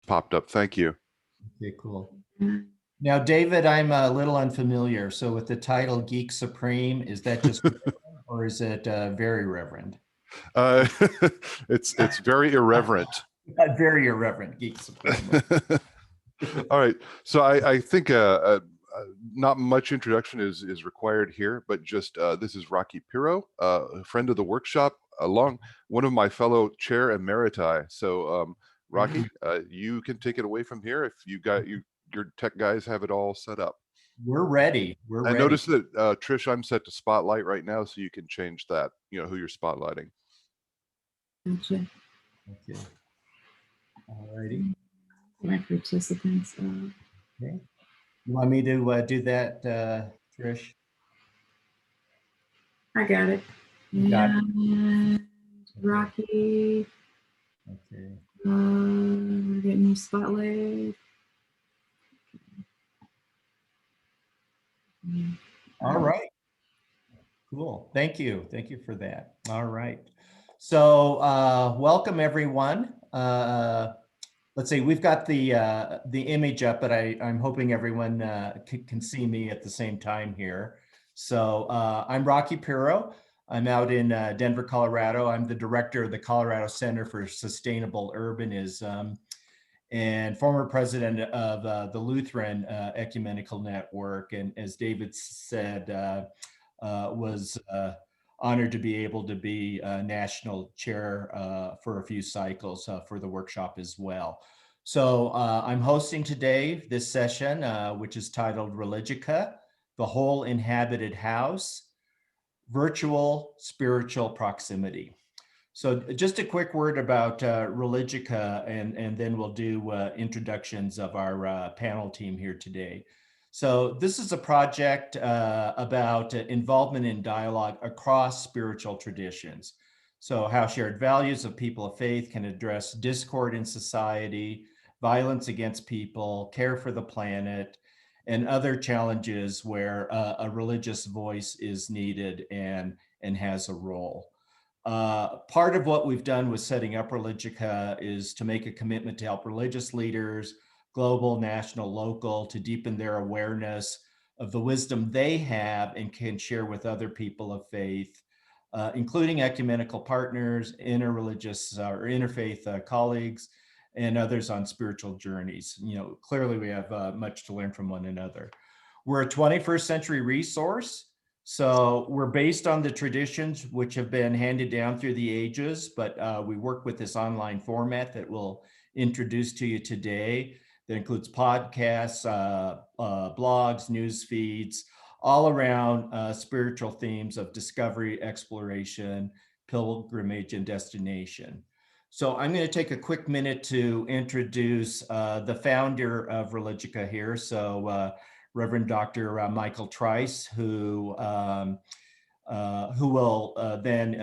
popped up. Thank you. Okay, cool. Now, David, I'm a little unfamiliar. So with the title Geek Supreme, is that just or is it very reverend? It's very irreverent. Very irreverent, Geek Supreme. All right. So I think not much introduction is required here, but just this is Rocky Pirro, a friend of the workshop, along one of my fellow chair emeriti. So Rocky, you can take it away from here if your tech guys have it all set up. We're ready. We're ready. I noticed that Trish, I'm set to spotlight right now, so you can change that. You know who you're spotlighting. Gotcha. Okay. All righty. My participants. Okay. You want me to do that, Trish? I got it. And Rocky. Okay. We're getting you spotlight. All right. Cool. Thank you. Thank you for that. All right. So welcome everyone. Let's see, we've got the image up, but I'm hoping everyone can see me at the same time here. So I'm Rocky Pirro. I'm out in Denver, Colorado. I'm the director of the Colorado Center for Sustainable Urbanism and former president of the Lutheran Ecumenical Network. And as David said, was honored to be able to be national chair for a few cycles for the workshop as well. So I'm hosting today this session, which is titled Religica, the Whole Inhabited House, Virtual Spiritual Proximity. So just a quick word about Religica, and then we'll do introductions of our panel team here today. So this is a project about involvement in dialogue across spiritual traditions. So how shared values of people of faith can address discord in society, violence against people, care for the planet, and other challenges where a religious voice is needed and has a role. Part of what we've done with setting up Religica is to make a commitment to help religious leaders, global, national, local, to deepen their awareness of the wisdom they have and can share with other people of faith, including ecumenical partners, interreligious or interfaith colleagues, and others on spiritual journeys. You know, clearly we have much to learn from one another. We're a 21st century resource. So we're based on the traditions which have been handed down through the ages, but we work with this online format that we'll introduce to you today. That includes podcasts, blogs, news feeds, all around spiritual themes of discovery, exploration, pilgrimage, and destination. So I'm going to take a quick minute to introduce the founder of Religica here. So Reverend Dr. Michael Trice, who will then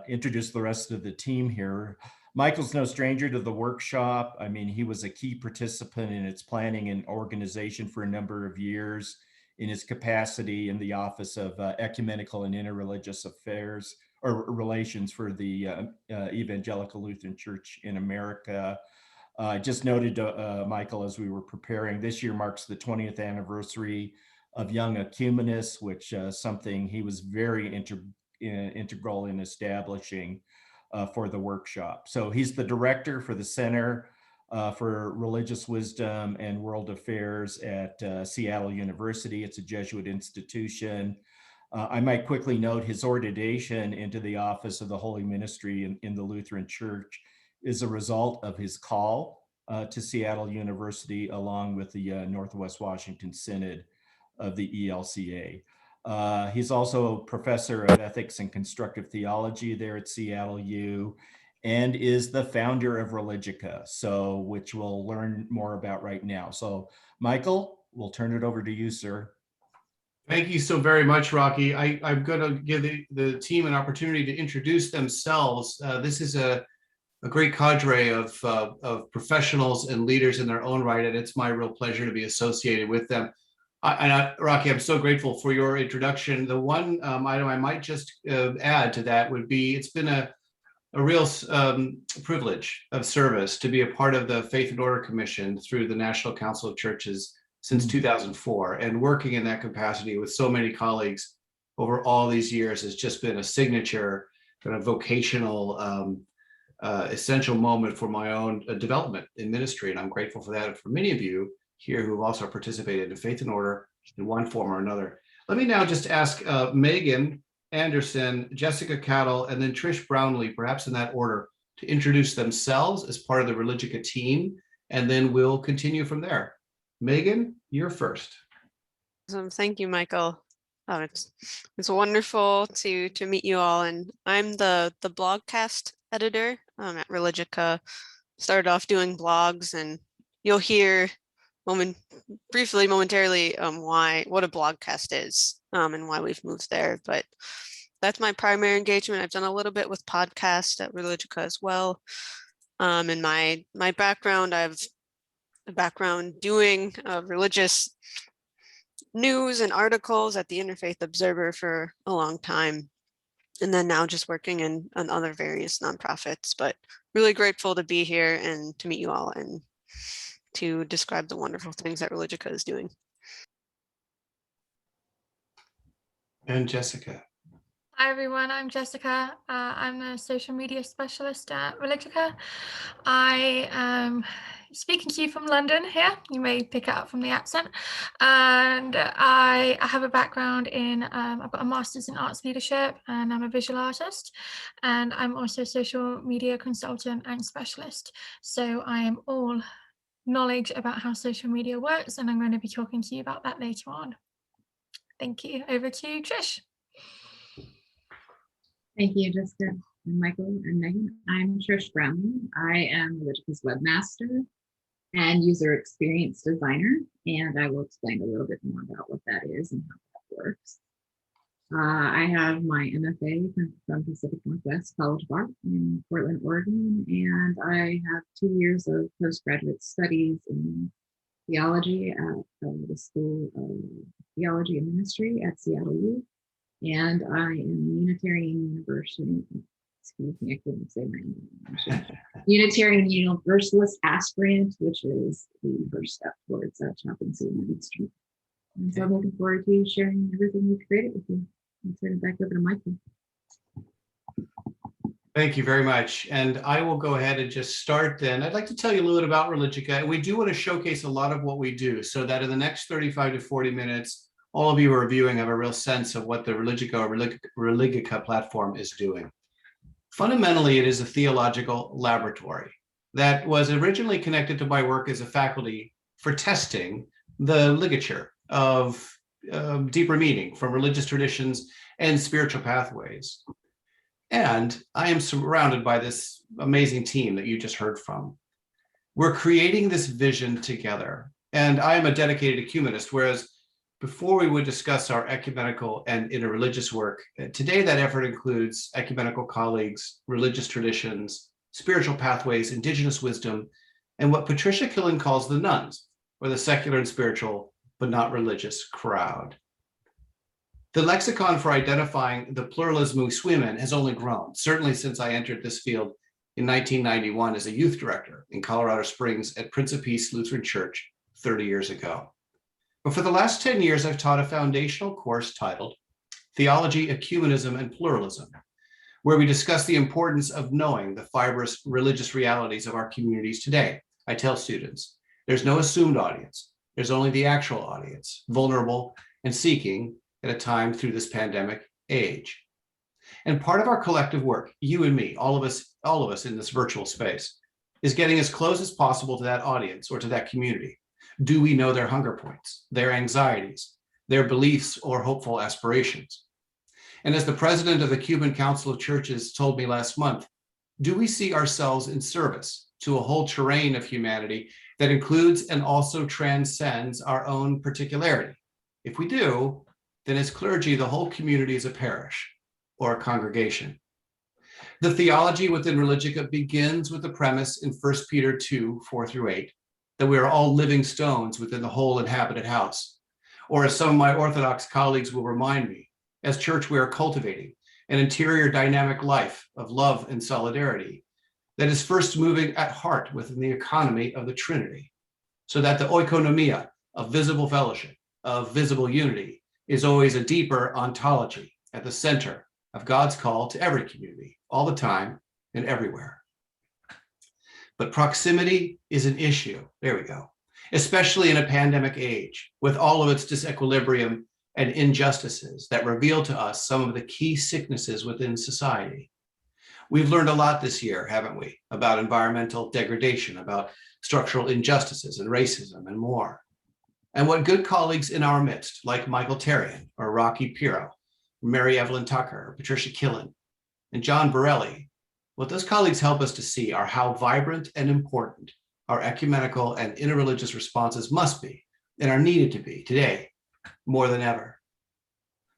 introduce the rest of the team here. Michael's no stranger to the workshop. I mean, he was a key participant in its planning and organization for a number of years in his capacity in the Office of Ecumenical and Interreligious Affairs or Relations for the Evangelical Lutheran Church in America. I just noted, Michael, as we were preparing, this year marks the 20th anniversary of Young Ecumenists, which something he was very integral in establishing for the workshop. So he's the director for the Center for Religious Wisdom and World Affairs at Seattle University. It's a Jesuit institution. I might quickly note his ordination into the office of the Holy Ministry in the Lutheran Church is a result of his call to Seattle University, along with the Northwest Washington Synod of the ELCA. He's also a professor of ethics and constructive theology there at Seattle U, and is the founder of Religica, so which we'll learn more about right now. So Michael, we'll turn it over to you, sir. Thank you so very much, Rocky. I'm going to give the team an opportunity to introduce themselves. This is a great cadre of professionals and leaders in their own right, and it's my real pleasure to be associated with them. Rocky, I'm so grateful for your introduction. The one item I might just add to that would be, it's been a a real privilege of service to be a part of the Faith and Order Commission through the National Council of Churches since 2004, and working in that capacity with so many colleagues over all these years has just been a signature kind of vocational essential moment for my own development in ministry. And I'm grateful for that, and for many of you here who have also participated in Faith and Order in one form or another. Let me now just ask Megan Anderson, Jessica Cattle, and then Trish Brownlee, perhaps in that order, to introduce themselves as part of the Religica team, and then we'll continue from there. Megan, you're first. Awesome. Thank you, Michael. It's wonderful to meet you all, and I'm the blogcast editor at Religica. Started off doing blogs, and you'll hear momentarily what a blogcast is and why we've moved there. But that's my primary engagement. I've done a little bit with podcasts at Religica as well. In my background, I've a background doing religious news and articles at the Interfaith Observer for a long time, and then now just working on other various nonprofits. But really grateful to be here and to meet you all and to describe the wonderful things that Religica is doing. And Jessica. Hi everyone, I'm Jessica. I'm a social media specialist at Religica. I am speaking to you from London here. You may pick it up from the accent. And I have a background in, I've got a master's in arts leadership, and I'm a visual artist. And I'm also a social media consultant and specialist. So I am all knowledge about how social media works, and I'm going to be talking to you about that later on. Thank you. Over to Trish. Thank you, Jessica and Michael and Megan. I'm Trish Brownlee. I am Religica's webmaster and user experience designer, and I will explain a little bit more about what that is and how that works. I have my MFA from Pacific Northwest College of Art in Portland, Oregon, and I have 2 years of postgraduate studies in theology at the School of Theology and Ministry at Seattle U. And I am Unitarian University, excuse me, I couldn't say my name. Unitarian Universalist aspirant, which is the first step towards chaplaincy in ministry. And so I'm looking forward to sharing everything we've created with you. I'll turn it back over to Michael. Thank you very much. And I will go ahead and just start then. I'd like to tell you a little bit about Religica. And we do want to showcase a lot of what we do, so that in the next 35 to 40 minutes, all of you who are viewing have a real sense of what the Religica or Religica platform is doing. Fundamentally, it is a theological laboratory that was originally connected to my work as a faculty for testing the ligature of deeper meaning from religious traditions and spiritual pathways. And I am surrounded by this amazing team that you just heard from. We're creating this vision together. And I am a dedicated ecumenist, whereas before we would discuss our ecumenical and interreligious work, today that effort includes ecumenical colleagues, religious traditions, spiritual pathways, indigenous wisdom, and what Patricia Killen calls the nuns, or the secular and spiritual, but not religious crowd. The lexicon for identifying the pluralism we swim in has only grown, certainly since I entered this field in 1991 as a youth director in Colorado Springs at Prince of Peace Lutheran Church 30 years ago. But for the last 10 years, I've taught a foundational course titled Theology, Ecumenism, and Pluralism, where we discuss the importance of knowing the fibrous religious realities of our communities today. I tell students, there's no assumed audience. There's only the actual audience, vulnerable and seeking at a time through this pandemic age. And part of our collective work, you and me, all of us in this virtual space, is getting as close as possible to that audience or to that community. Do we know their hunger points, their anxieties, their beliefs or hopeful aspirations? And as the president of the Cuban Council of Churches told me last month, do we see ourselves in service to a whole terrain of humanity that includes and also transcends our own particularity? If we do, then as clergy, the whole community is a parish or a congregation. The theology within Religica begins with the premise in 1 Peter 2, 4 through 8, that we are all living stones within the whole inhabited house. Or as some of my Orthodox colleagues will remind me, as church we are cultivating, an interior dynamic life of love and solidarity that is first moving at heart within the economy of the Trinity, so that the oikonomia of visible fellowship, of visible unity, is always a deeper ontology at the center of God's call to every community, all the time and everywhere. But proximity is an issue, there we go, especially in a pandemic age, with all of its disequilibrium and injustices that reveal to us some of the key sicknesses within society. We've learned a lot this year, haven't we, about environmental degradation, about structural injustices and racism and more. And what good colleagues in our midst, like Michael Trice or Rocky Pirro, Mary Evelyn Tucker, or Patricia Killen, and John Borelli, what those colleagues help us to see are how vibrant and important our ecumenical and interreligious responses must be and are needed to be today more than ever.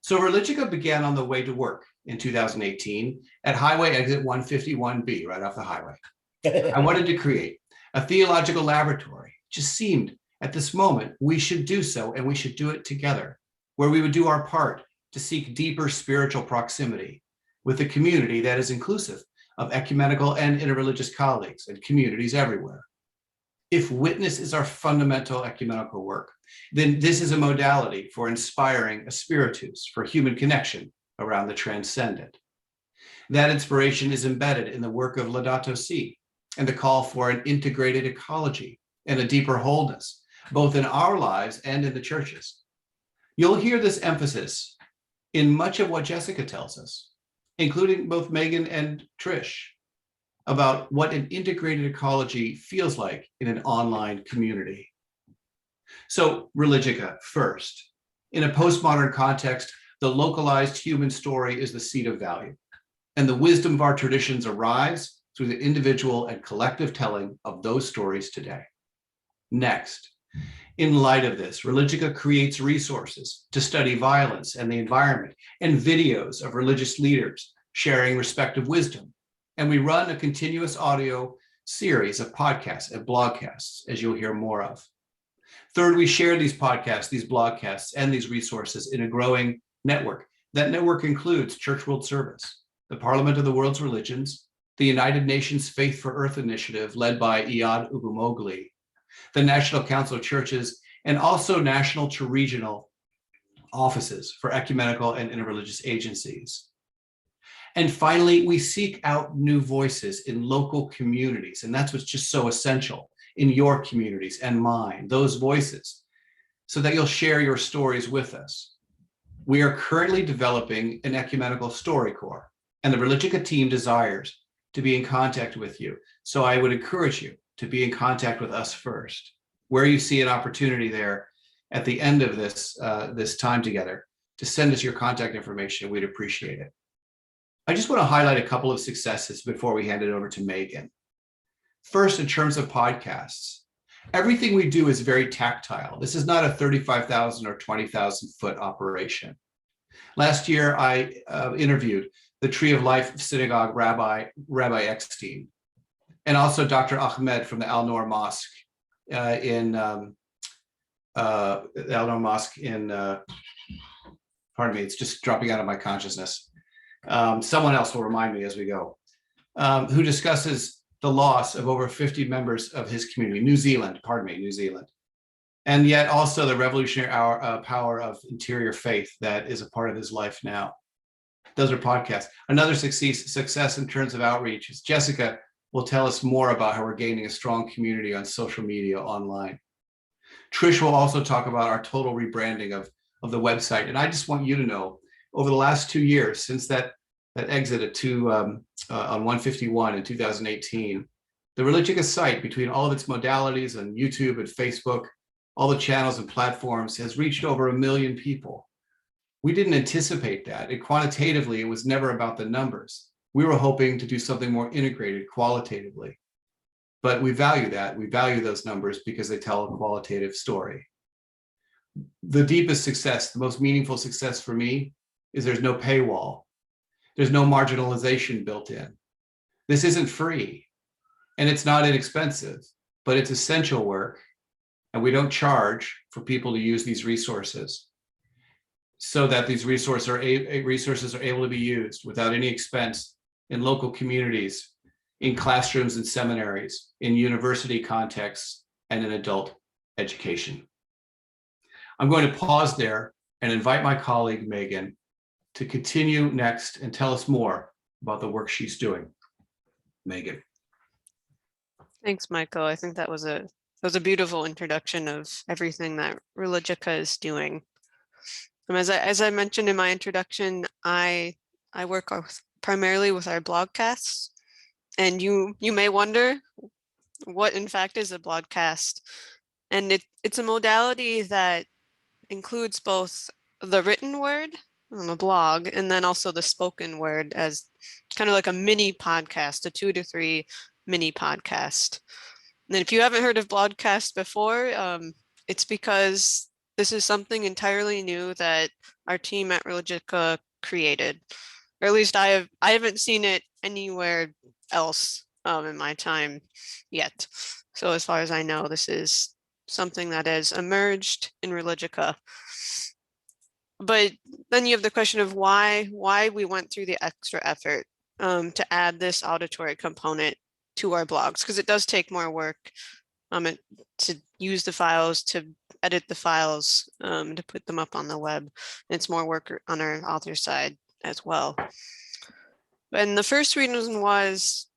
So Religica began on the way to work in 2018 at Highway Exit 151B, right off the highway. I wanted to create a theological laboratory. It just seemed at this moment we should do so, and we should do it together, where we would do our part to seek deeper spiritual proximity with a community that is inclusive of ecumenical and interreligious colleagues and communities everywhere. If witness is our fundamental ecumenical work, then this is a modality for inspiring a spiritus for human connection around the transcendent. That inspiration is embedded in the work of Laudato Si and the call for an integrated ecology and a deeper wholeness, both in our lives and in the churches. You'll hear this emphasis in much of what Jessica tells us, including both Megan and Trish, about what an integrated ecology feels like in an online community. So Religica first. In a postmodern context, the localized human story is the seat of value, and the wisdom of our traditions arrives through the individual and collective telling of those stories today. Next, in light of this, Religica creates resources to study violence and the environment and videos of religious leaders sharing respective wisdom. And we run a continuous audio series of podcasts and blogcasts, as you'll hear more of. Third, we share these podcasts, these blogcasts, and these resources in a growing network. That network includes Church World Service, the Parliament of the World's Religions, the United Nations Faith for Earth Initiative led by Iyad Ubumogli, the National Council of Churches, and also national to regional offices for ecumenical and interreligious agencies. And finally, we seek out new voices in local communities. And that's what's just so essential in your communities and mine, those voices, so that you'll share your stories with us. We are currently developing an ecumenical story core, and the Religica team desires to be in contact with you. So I would encourage you to be in contact with us first. Where you see an opportunity there at the end of this, this time together, to send us your contact information, we'd appreciate it. I just want to highlight a couple of successes before we hand it over to Megan. First, in terms of podcasts, everything we do is very tactile. This is not a 35,000 or 20,000 foot operation. Last year, I interviewed the Tree of Life Synagogue Rabbi Eckstein, and also Dr. Ahmed from the Al Noor Mosque pardon me, it's just dropping out of my consciousness. Someone else will remind me as we go, who discusses the loss of over 50 members of his community, New Zealand, and yet also the revolutionary power of interior faith that is a part of his life now. Those are podcasts. Another success in terms of outreach is Jessica will tell us more about how we're gaining a strong community on social media online. Trish will also talk about our total rebranding of the website. And I just want you to know, over the last 2 years, since that exit on 151 in 2018, the Religica site, between all of its modalities and YouTube and Facebook, all the channels and platforms, has reached over 1 million people. We didn't anticipate that. Quantitatively, it was never about the numbers. We were hoping to do something more integrated qualitatively. But we value that. We value those numbers because they tell a qualitative story. The deepest success, the most meaningful success for me, is there's no paywall. There's no marginalization built in. This isn't free, and it's not inexpensive, but it's essential work, and we don't charge for people to use these resources. so that these resources are able to be used without any expense in local communities, in classrooms and seminaries, in university contexts, and in adult education. I'm going to pause there and invite my colleague, Megan, to continue next and tell us more about the work she's doing. Megan. Thanks, Michael. I think that was a beautiful introduction of everything that Religica is doing. As I mentioned in my introduction, I work primarily with our blogcasts, and you may wonder what in fact is a blogcast, and it's a modality that includes both the written word on a blog and then also the spoken word as kind of like a mini podcast, a 2 to 3 mini podcast. And if you haven't heard of blogcast before, it's because this is something entirely new that our team at Religica created, or at least I haven't seen it anywhere else in my time yet. So as far as I know, this is something that has emerged in Religica. But then you have the question of why we went through the extra effort to add this auditory component to our blogs, because it does take more work to use the files, to edit the files, to put them up on the web. It's more work on our author side as well. And the first reason was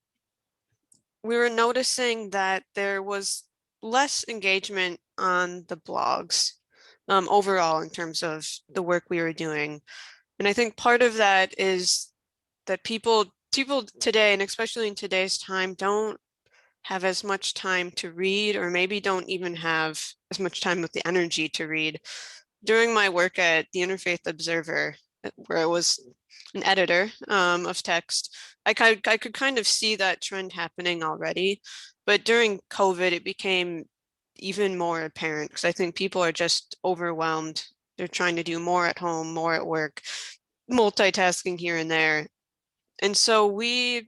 we were noticing that there was less engagement on the blogs overall in terms of the work we were doing. And I think part of that is that people today, and especially in today's time, don't have as much time to read, or maybe don't even have as much time with the energy to read. During my work at the Interfaith Observer, where I was an editor of text, I could kind of see that trend happening already. But during COVID, it became even more apparent because I think people are just overwhelmed. They're trying to do more at home, more at work, multitasking here and there. And so we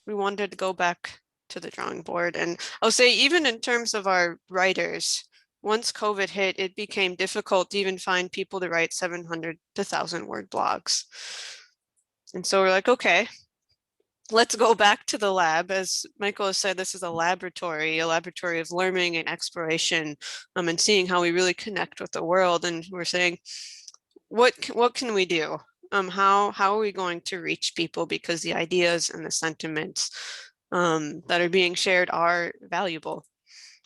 wanted to go back to the drawing board. And I'll say, even in terms of our writers, once COVID hit, it became difficult to even find people to write 700 to 1,000 word blogs. And so we're like, okay, let's go back to the lab. As Michael has said, this is a laboratory of learning and exploration, and seeing how we really connect with the world. And we're saying, what can we do? How are we going to reach people? Because the ideas and the sentiments that are being shared are valuable.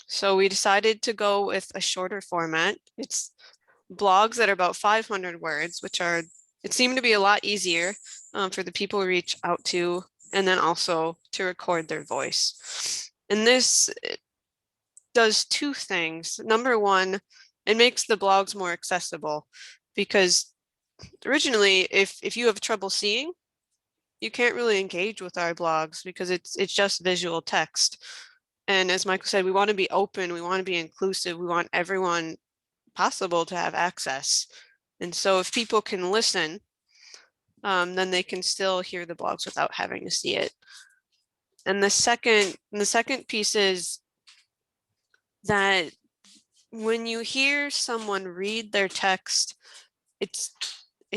So we decided to go with a shorter format. It's blogs that are about 500 words, it seemed to be a lot easier for the people we reach out to, and then also to record their voice. And this does two things. Number one, it makes the blogs more accessible, because originally, if you have trouble seeing, you can't really engage with our blogs because it's just visual text. And as Michael said, we want to be open, we want to be inclusive, we want everyone possible to have access. And so if people can listen, then they can still hear the blogs without having to see it. And the second piece is that when you hear someone read their text, it's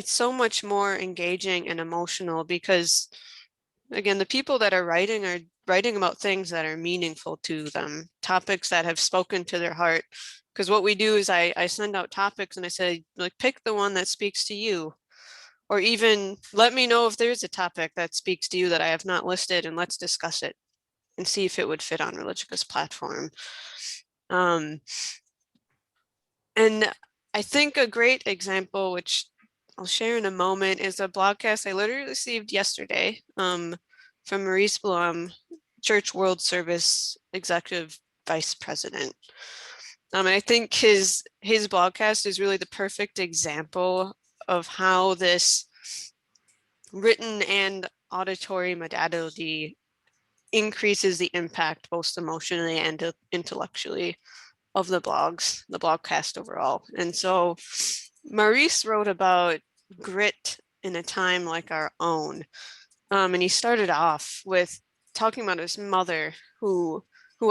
so much more engaging and emotional, because again, the people that are writing about things that are meaningful to them, topics that have spoken to their heart. Because what we do is I send out topics and I say, like, pick the one that speaks to you, or even let me know if there's a topic that speaks to you that I have not listed, and let's discuss it and see if it would fit on Religica's platform. And I think a great example, which I'll share in a moment, is a blogcast I literally received yesterday from Maurice Blum, Church World Service Executive Vice President. And I think his blogcast is really the perfect example of how this written and auditory modality increases the impact both emotionally and intellectually of the blogcast overall. And so Maurice wrote about grit in a time like our own. And he started off with talking about his mother who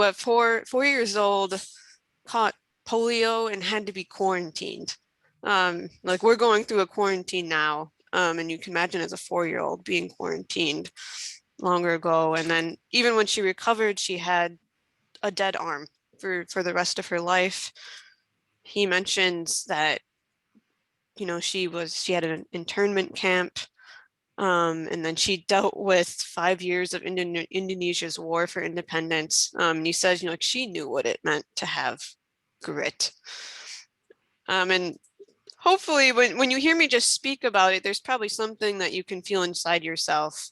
at 4 years old caught polio and had to be quarantined Like we're going through a quarantine now, and you can imagine as a 4-year-old being quarantined longer ago. And then even when she recovered, she had a dead arm for the rest of her life. He mentions that, you know, she had an internment camp, and then she dealt with 5 years of Indonesia's war for independence. And he says, you know, like she knew what it meant to have grit. And hopefully when you hear me just speak about it, there's probably something that you can feel inside yourself.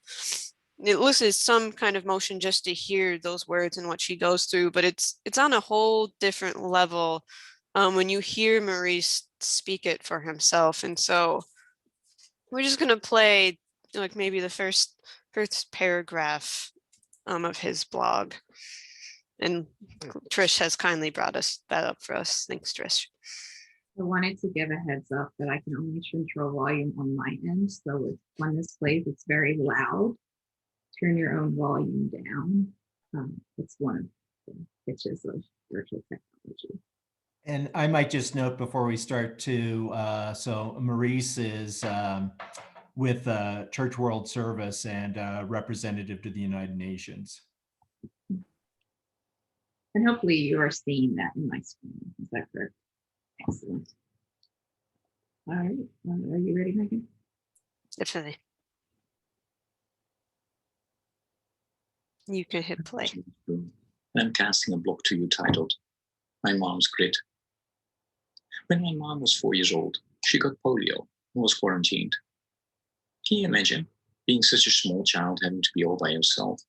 It elicits some kind of motion just to hear those words and what she goes through, but it's on a whole different level when you hear Maurice speak it for himself. And so we're just gonna play like maybe the first paragraph of his blog. And Trish has kindly brought that up for us. Thanks, Trish. I wanted to give a heads up that I can only control volume on my end. So when this plays, it's very loud. Turn your own volume down. It's one of the pitches of virtual technology. And I might just note before we start to, so Maurice is with Church World Service and representative to the United Nations. And hopefully you are seeing that in my screen. Is that correct? Excellent. All right, are you ready, Megan? Definitely. You can hit play. I'm casting a blog to you titled, My Mom's Grit. When my mom was 4 years old, she got polio and was quarantined. Can you imagine being such a small child having to be all by herself?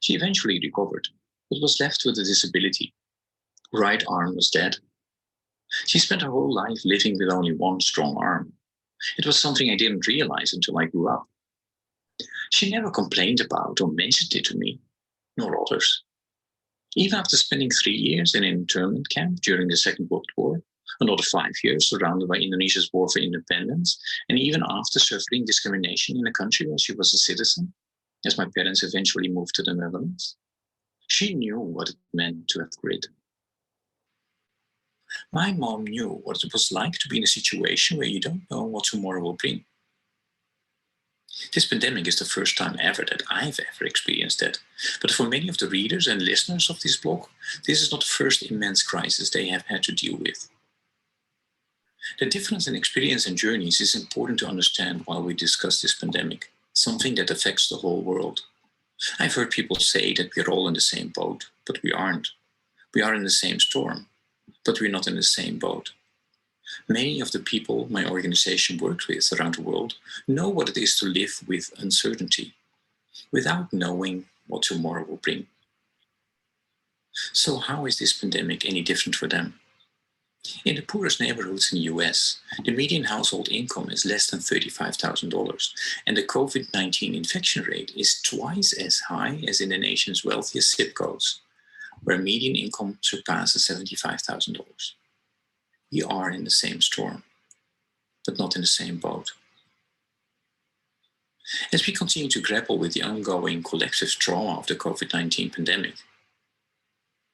She eventually recovered, but was left with a disability. Her right arm was dead. She spent her whole life living with only one strong arm. It was something I didn't realize until I grew up. She never complained about or mentioned it to me, nor others. Even after spending 3 years in an internment camp during the Second World War, another 5 years surrounded by Indonesia's war for independence, and even after suffering discrimination in a country where she was a citizen, as my parents eventually moved to the Netherlands, she knew what it meant to have grit. My mom knew what it was like to be in a situation where you don't know what tomorrow will bring. This pandemic is the first time ever that I've ever experienced that. But for many of the readers and listeners of this blog, this is not the first immense crisis they have had to deal with. The difference in experience and journeys is important to understand while we discuss this pandemic, something that affects the whole world. I've heard people say that we're all in the same boat, but we aren't. We are in the same storm, but we're not in the same boat. Many of the people my organization works with around the world know what it is to live with uncertainty, without knowing what tomorrow will bring. So how is this pandemic any different for them? In the poorest neighborhoods in the US, the median household income is less than $35,000, and the COVID-19 infection rate is twice as high as in the nation's wealthiest zip codes, where median income surpasses $75,000. We are in the same storm, but not in the same boat. As we continue to grapple with the ongoing collective trauma of the COVID-19 pandemic,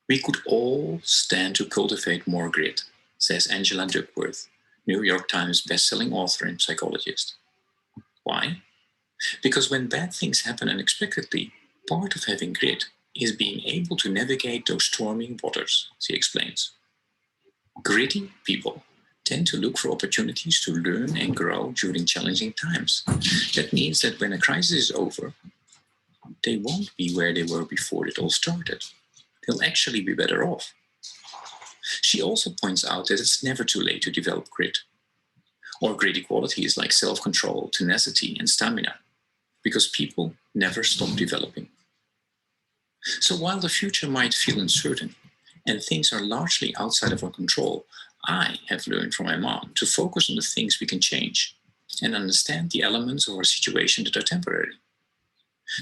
we could all stand to cultivate more grit, says Angela Duckworth, New York Times bestselling author and psychologist. Why? Because when bad things happen unexpectedly, part of having grit is being able to navigate those stormy waters, she explains. Gritty people tend to look for opportunities to learn and grow during challenging times. That means that when a crisis is over, they won't be where they were before it all started. They'll actually be better off. She also points out that it's never too late to develop grit, or gritty qualities like self-control, tenacity, and stamina, because people never stop developing. So while the future might feel uncertain, and things are largely outside of our control, I have learned from my mom to focus on the things we can change and understand the elements of our situation that are temporary.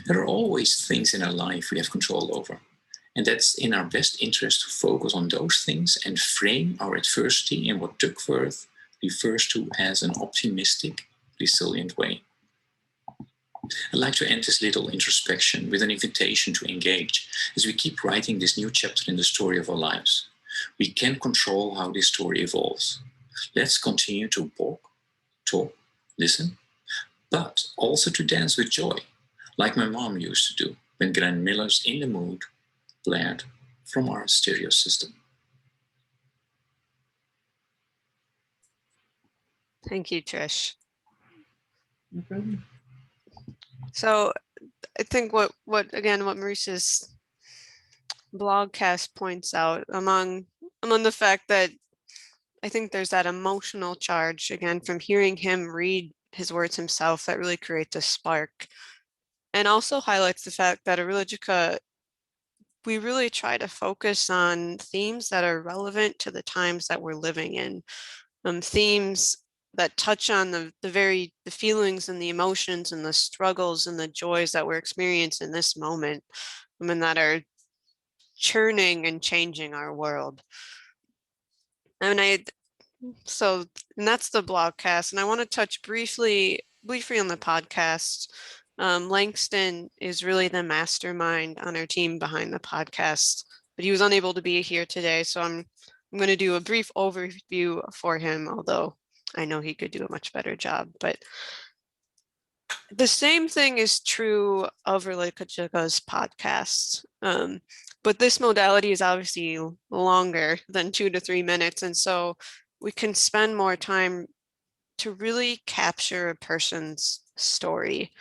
There are always things in our life we have control over, and that's in our best interest to focus on those things and frame our adversity in what Duckworth refers to as an optimistic, resilient way. I'd like to end this little introspection with an invitation to engage as we keep writing this new chapter in the story of our lives. We can control how this story evolves, Let's continue to walk, talk, listen, but also to dance with joy, like my mom used to do when Glenn Miller's In the Mood blared from our stereo system. Thank you, Trish. No problem. So I think what Maurice's blogcast points out among the fact that I think there's that emotional charge again from hearing him read his words himself that really creates a spark, and also highlights the fact that at Religica we really try to focus on themes that are relevant to the times that we're living in, themes that touch on the feelings and the emotions and the struggles and the joys that we're experiencing in this moment, and that are churning and changing our world. And that's the blogcast, and I want to touch briefly on the podcast. Langston is really the mastermind on our team behind the podcast, but he was unable to be here today, so I'm going to do a brief overview for him, although I know he could do a much better job. But the same thing is true of Religica's podcast, but this modality is obviously longer than 2 to 3 minutes, and so we can spend more time to really capture a person's story.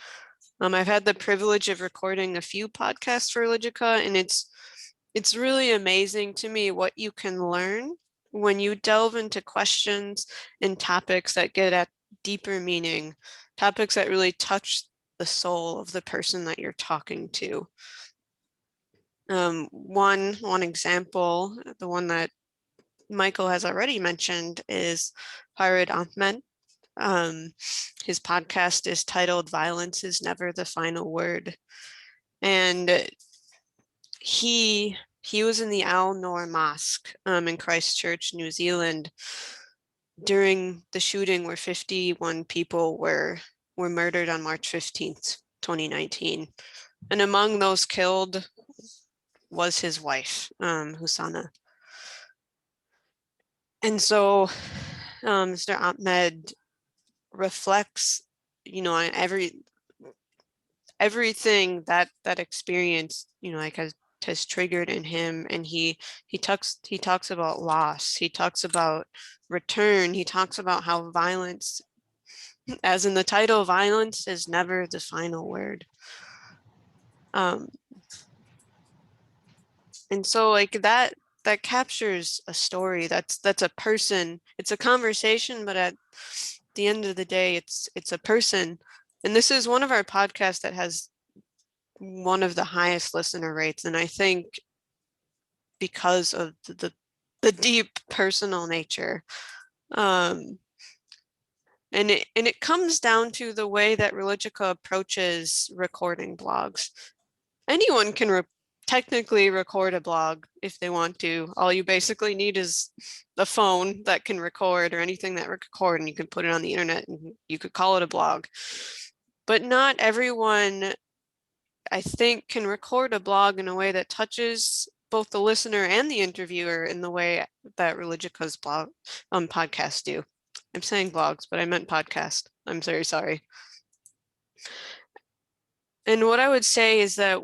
I've had the privilege of recording a few podcasts for Religica, and it's really amazing to me what you can learn when you delve into questions and topics that get at deeper meaning, topics that really touch the soul of the person that you're talking to. One example, the one that Michael has already mentioned, is Farid Ahmed. His podcast is titled "Violence is Never the Final Word," and he was in the Al Noor Mosque in Christchurch, New Zealand, during the shooting where 51 people were murdered on March 15th, 2019. And among those killed was his wife, Hosanna. And so Mr. Ahmed reflects, on everything that experience, like has triggered in him, and he talks about loss, he talks about return, he talks about how violence, as in the title, violence is never the final word. And so like that captures a story. That's a person. It's a conversation, but at the end of the day, it's a person. And this is one of our podcasts that has one of the highest listener rates, and I think because of the deep personal nature. And it comes down to the way that Religica approaches recording blogs. Anyone can technically record a blog if they want to. All you basically need is a phone that can record, or anything that record, and you can put it on the internet and you could call it a blog. But not everyone, I think, can record a blog in a way that touches both the listener and the interviewer in the way that Religica's blog podcasts do. I'm saying blogs, but I meant podcast. I'm very sorry. And what I would say is that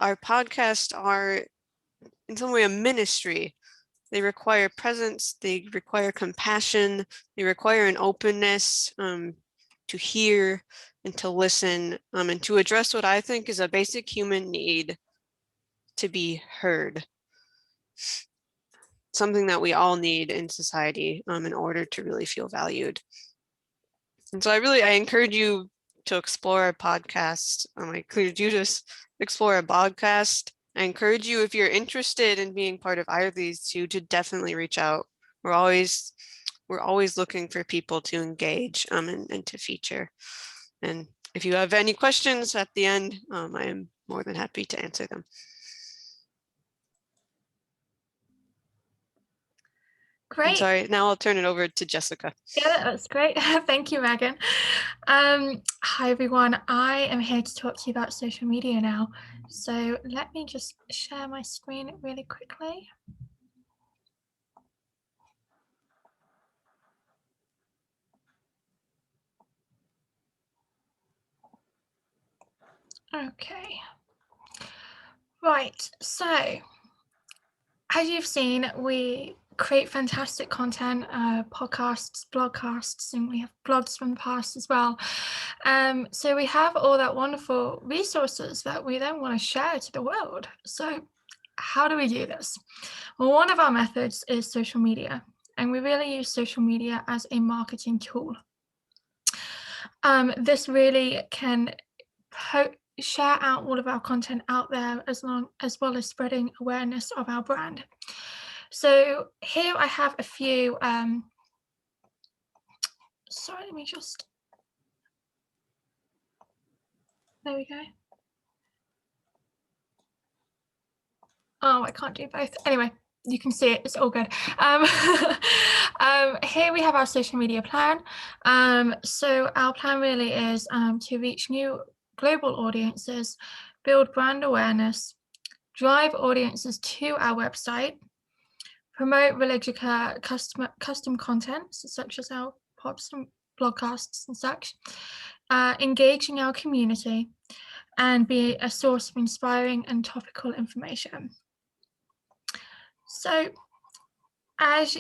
our podcasts are in some way a ministry. They require presence, they require compassion, they require an openness to hear and to listen, and to address what I think is a basic human need to be heard. Something that we all need in society in order to really feel valued. And so I encourage you to explore a podcast. I encourage you to explore a podcast. I encourage you, if you're interested in being part of either of these two, to definitely reach out. We're always looking for people to engage and to feature. And if you have any questions at the end, I am more than happy to answer them. Great. I'm sorry, now I'll turn it over to Jessica. Yeah, that's great. Thank you, Megan. Hi, everyone. I am here to talk to you about social media now. So let me just share my screen really quickly. Okay. Right, so as you've seen, we create fantastic content, podcasts, blogcasts, and we have blogs from the past as well. So we have all that wonderful resources that we then want to share to the world. So how do we do this? Well, one of our methods is social media, and we really use social media as a marketing tool. This really can share out all of our content out there as well as spreading awareness of our brand. So here I have a few, sorry, let me just, there we go. Oh, I can't do both. Anyway, you can see it, it's all good. Here we have our social media plan. So our plan really is to reach new global audiences, build brand awareness, drive audiences to our website, promote Religica custom content, such as our pods and blogcasts and such, engaging our community, and be a source of inspiring and topical information. So as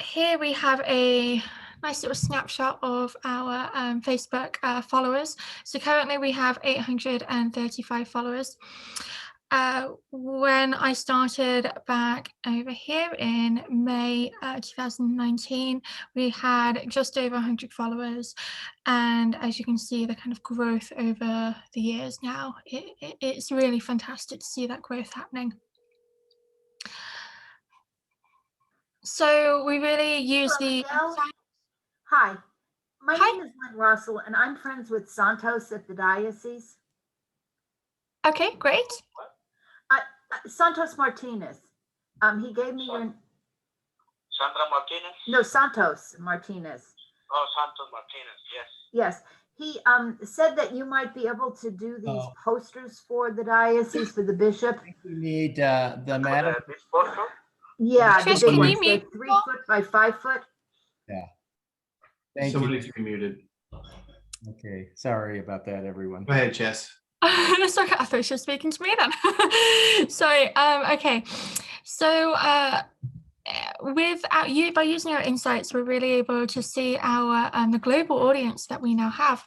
here we have a nice little snapshot of our Facebook followers. So currently we have 835 followers. When I started back over here in May 2019, we had just over 100 followers. And as you can see, the kind of growth over the years now, it's really fantastic to see that growth happening. So we really use Hello, the Michelle. Hi, my Hi. name is Lynn Russell, and I'm friends with Santos at the diocese. Okay, great. Santos Martinez. He gave me your Sandra Martinez? no Santos Martinez. Oh, Santos Martinez, yes. Yes, he said that you might be able to do these Oh. posters for the diocese for the bishop. I think we need the madam. This poster? Yeah, the Trish, big can ones. you They're mute? 3 foot by 5 foot. Thank you. Somebody's muted. Okay, sorry about that, everyone. Go ahead, Jess. It's okay. I thought she was speaking to me then. Sorry. Okay. So by using our insights, we're really able to see our the global audience that we now have.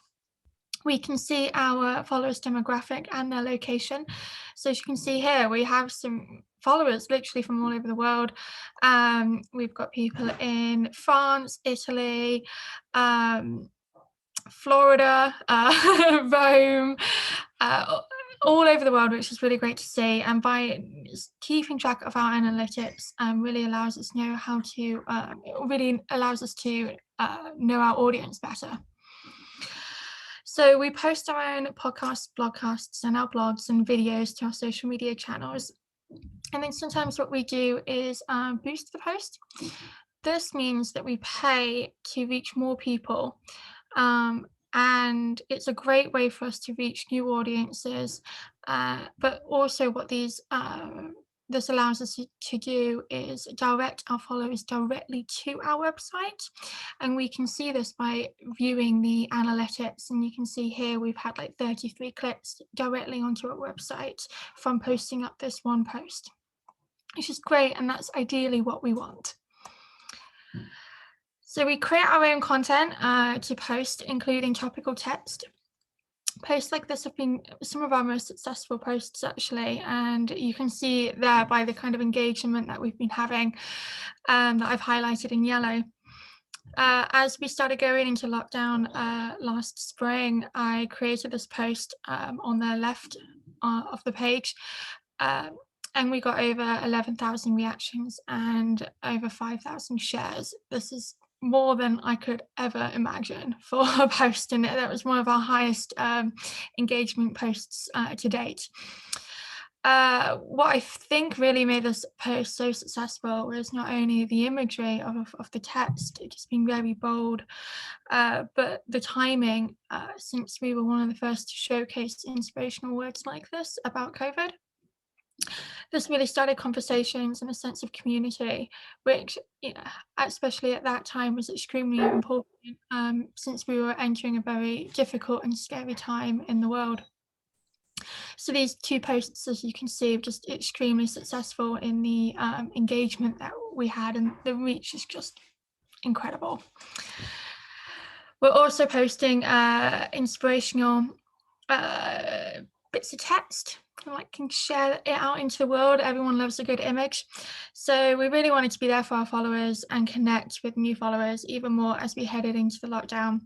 We can see our followers demographic and their location. So as you can see here, we have some followers literally from all over the world. We've got people in France, Italy, Florida, Rome, all over the world, which is really great to see. And by keeping track of our analytics, really allows us to know how to, really allows us to know our audience better. So we post our own podcasts, blogcasts, and our blogs and videos to our social media channels. And then sometimes what we do is boost the post. This means that we pay to reach more people. And it's a great way for us to reach new audiences. But also what this allows us to do is direct our followers directly to our website. And we can see this by viewing the analytics. And you can see here we've had like 33 clicks directly onto our website from posting up this one post, which is great. And that's ideally what we want. So we create our own content to post, including topical text. Posts like this have been some of our most successful posts, actually, and you can see there by the kind of engagement that we've been having that I've highlighted in yellow. As we started going into lockdown last spring, I created this post on the left of the page, and we got over 11,000 reactions and over 5,000 shares. This is more than I could ever imagine for a post, and that was one of our highest engagement posts to date. What I think really made this post so successful was not only the imagery of the text, it just being very bold, but the timing, since we were one of the first to showcase inspirational words like this about COVID. This really started conversations and a sense of community, which, you know, especially at that time, was extremely important since we were entering a very difficult and scary time in the world. So these 2 posts, as you can see, are just extremely successful in the engagement that we had, and the reach is just incredible. We're also posting inspirational bits of text, like can share it out into the world. Everyone loves a good image. So we really wanted to be there for our followers and connect with new followers even more as we headed into the lockdown.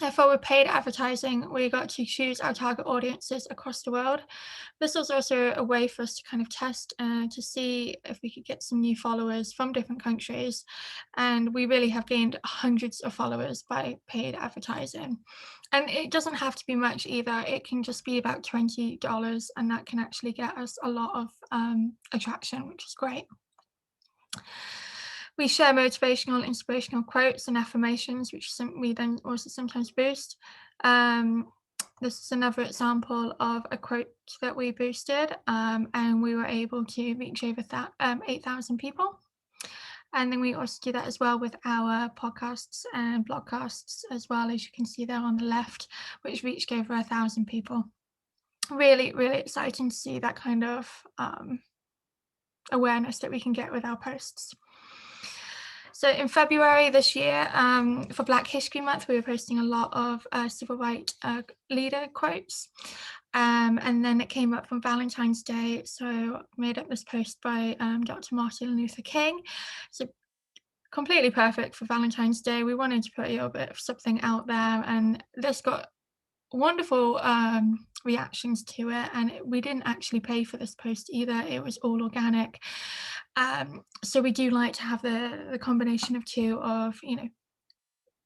Therefore, with paid advertising, we got to choose our target audiences across the world. This was also a way for us to kind of test to see if we could get some new followers from different countries. And we really have gained hundreds of followers by paid advertising. And it doesn't have to be much either. It can just be about $20, and that can actually get us a lot of attraction, which is great. We share motivational and inspirational quotes and affirmations, which we then also sometimes boost. This is another example of a quote that we boosted, and we were able to reach over 8,000 people. And then we also do that as well with our podcasts and blogcasts as well, as you can see there on the left, which reached over 1,000 people. Really, really exciting to see that kind of awareness that we can get with our posts. So in February this year, for Black History Month, we were posting a lot of civil rights leader quotes. And then it came up from Valentine's Day. So made up this post by Dr. Martin Luther King. So completely perfect for Valentine's Day. We wanted to put a little bit of something out there, and this got wonderful reactions to it, and we didn't actually pay for this post either. It was all organic. So we do like to have the combination of two, of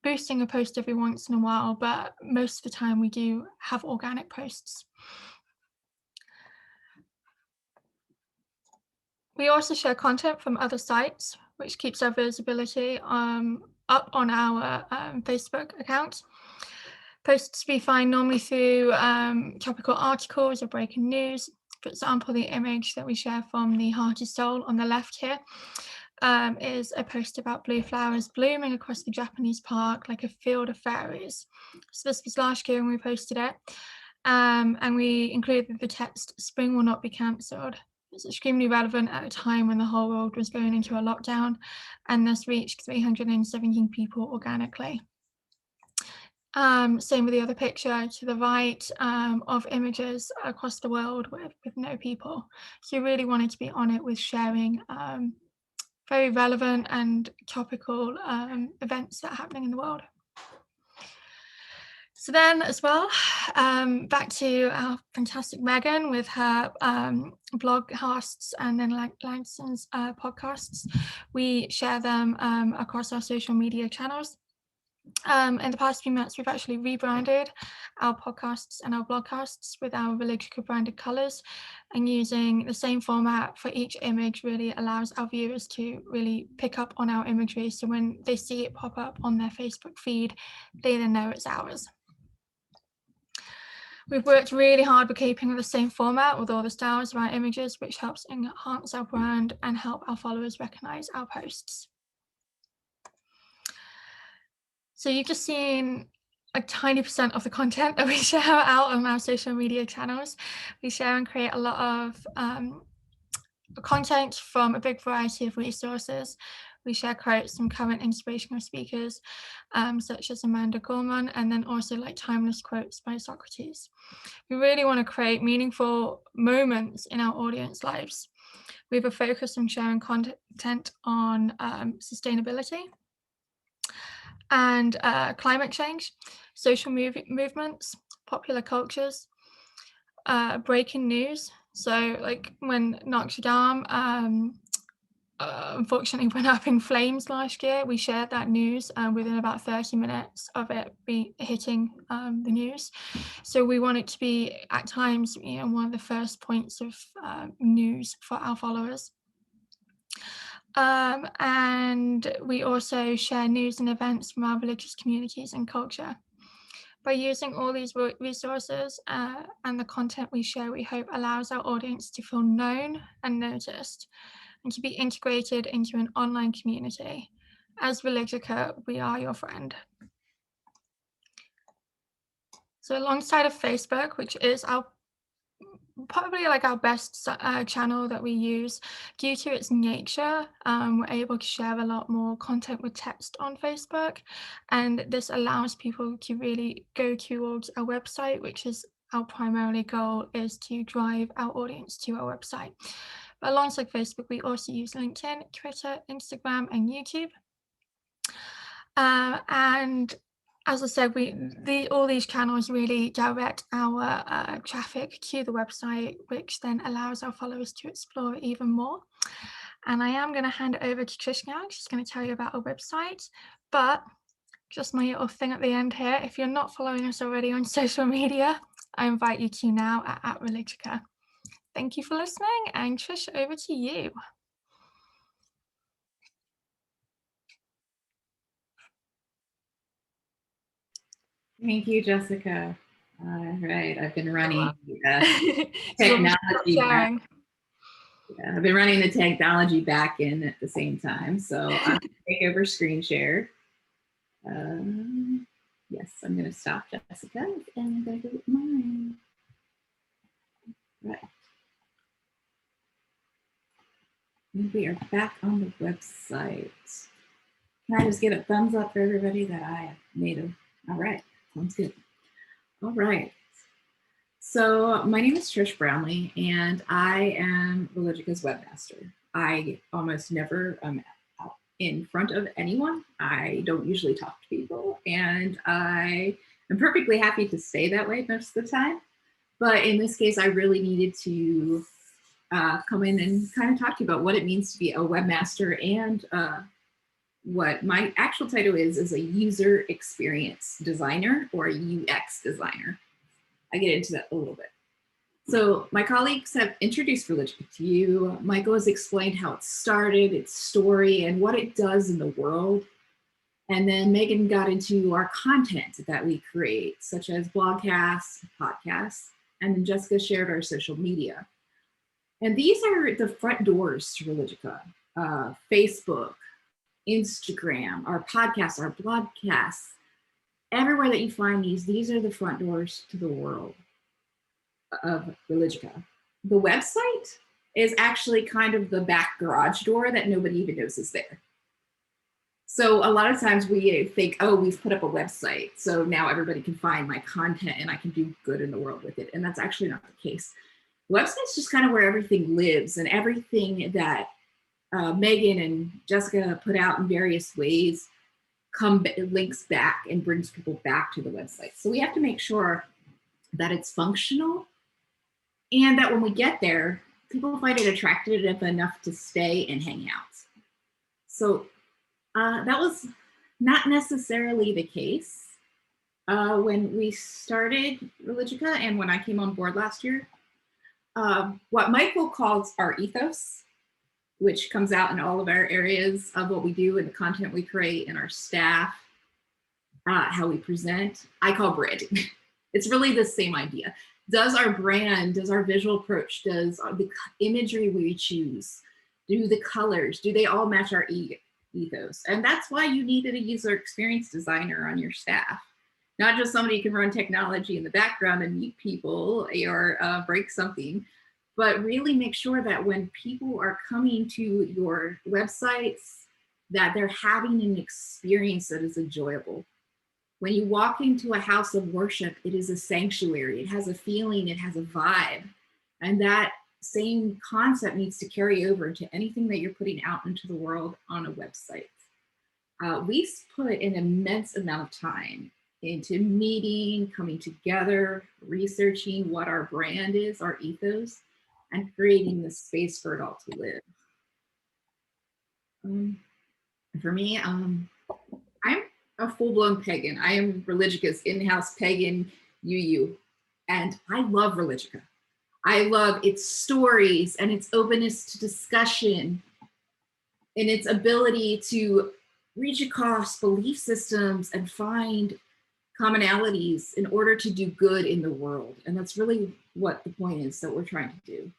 boosting a post every once in a while, but most of the time we do have organic posts. We also share content from other sites, which keeps our visibility up on our Facebook account. Posts we find normally through topical articles or breaking news. For example, the image that we share from the Heart of Soul on the left here is a post about blue flowers blooming across the Japanese park like a field of fairies. So this was last year when we posted it. And we included the text, "Spring will not be cancelled." It's extremely relevant at a time when the whole world was going into a lockdown, and this reached 317 people organically. Same with the other picture to the right of images across the world with no people. So we really wanted to be on it with sharing very relevant and topical events that are happening in the world. So then as well, back to our fantastic Megan with her blog hosts and then Langston's podcasts. We share them across our social media channels. In the past few months, we've actually rebranded our podcasts and our blogcasts with our Religica branded colours, and using the same format for each image really allows our viewers to really pick up on our imagery. So when they see it pop up on their Facebook feed, they then know it's ours. We've worked really hard with keeping the same format with all the styles of our images, which helps enhance our brand and help our followers recognise our posts. So you've just seen a tiny % of the content that we share out on our social media channels. We share and create a lot of content from a big variety of resources. We share quotes from current inspirational speakers, such as Amanda Gorman, and then also like timeless quotes by Socrates. We really want to create meaningful moments in our audience lives. We have a focus on sharing content on sustainability and climate change, social movements, popular cultures, breaking news. So like when Notre Dame unfortunately went up in flames last year, we shared that news within about 30 minutes of it hitting the news. So we want it to be at times one of the first points of news for our followers. And we also share news and events from our religious communities and culture. By using all these resources and the content we share, we hope allows our audience to feel known and noticed, and to be integrated into an online community. As Religica, we are your friend. So alongside of Facebook, which is our probably like our best channel that we use. Due to its nature, we're able to share a lot more content with text on Facebook, and this allows people to really go towards our website, which is our primary goal, is to drive our audience to our website. But alongside Facebook, we also use LinkedIn, Twitter, Instagram, and YouTube. And as I said, all these channels really direct our traffic to the website, which then allows our followers to explore even more. And I am going to hand it over to Trish now. She's going to tell you about our website. But just my little thing at the end here, if you're not following us already on social media, I invite you to now at Religica. Thank you for listening, and Trish, over to you. Thank you, Jessica. All right, I've been running technology back. Yeah, I've been running the technology back in at the same time. So I'm going to take over screen share. Yes, I'm going to stop Jessica and I'm going to go with mine. Right. And we are back on the website. Can I just give a thumbs up for everybody that I made a, all right, sounds good. All right. So my name is Trish Brownlee, and I am Religica's webmaster. I almost never am out in front of anyone. I don't usually talk to people, and I am perfectly happy to stay that way most of the time. But in this case, I really needed to come in and kind of talk to you about what it means to be a webmaster, and what my actual title is a user experience designer or a UX designer. I get into that a little bit. So my colleagues have introduced Religica to you. Michael has explained how it started, its story, and what it does in the world. And then Megan got into our content that we create, such as blogcasts, podcasts, and then Jessica shared our social media. And these are the front doors to Religica: Facebook, Instagram, our podcasts, our blogcasts. Everywhere that you find these are the front doors to the world of Religica. The website is actually kind of the back garage door that nobody even knows is there. So a lot of times we think, oh, we've put up a website, so now everybody can find my content and I can do good in the world with it. And that's actually not the case. The website's just kind of where everything lives, and everything that Megan and Jessica put out in various ways links back and brings people back to the website. So we have to make sure that it's functional, and that when we get there, people find it attractive enough to stay and hang out. So that was not necessarily the case when we started Religica and when I came on board last year. What Michael calls our ethos, which comes out in all of our areas of what we do and the content we create and our staff, how we present, I call branding. It's really the same idea. Does our brand, does our visual approach, does the imagery we choose, do the colors, do they all match our ethos? And that's why you needed a user experience designer on your staff. Not just somebody who can run technology in the background and meet people or break something, but really make sure that when people are coming to your websites, that they're having an experience that is enjoyable. When you walk into a house of worship, it is a sanctuary. It has a feeling, it has a vibe. And that same concept needs to carry over into anything that you're putting out into the world on a website. We put an immense amount of time into meeting, coming together, researching what our brand is, our ethos, and creating the space for it all to live. For me, I'm a full-blown pagan. I am Religica's in-house pagan UU, and I love Religica. I love its stories and its openness to discussion and its ability to reach across belief systems and find commonalities in order to do good in the world. And that's really what the point is that we're trying to do.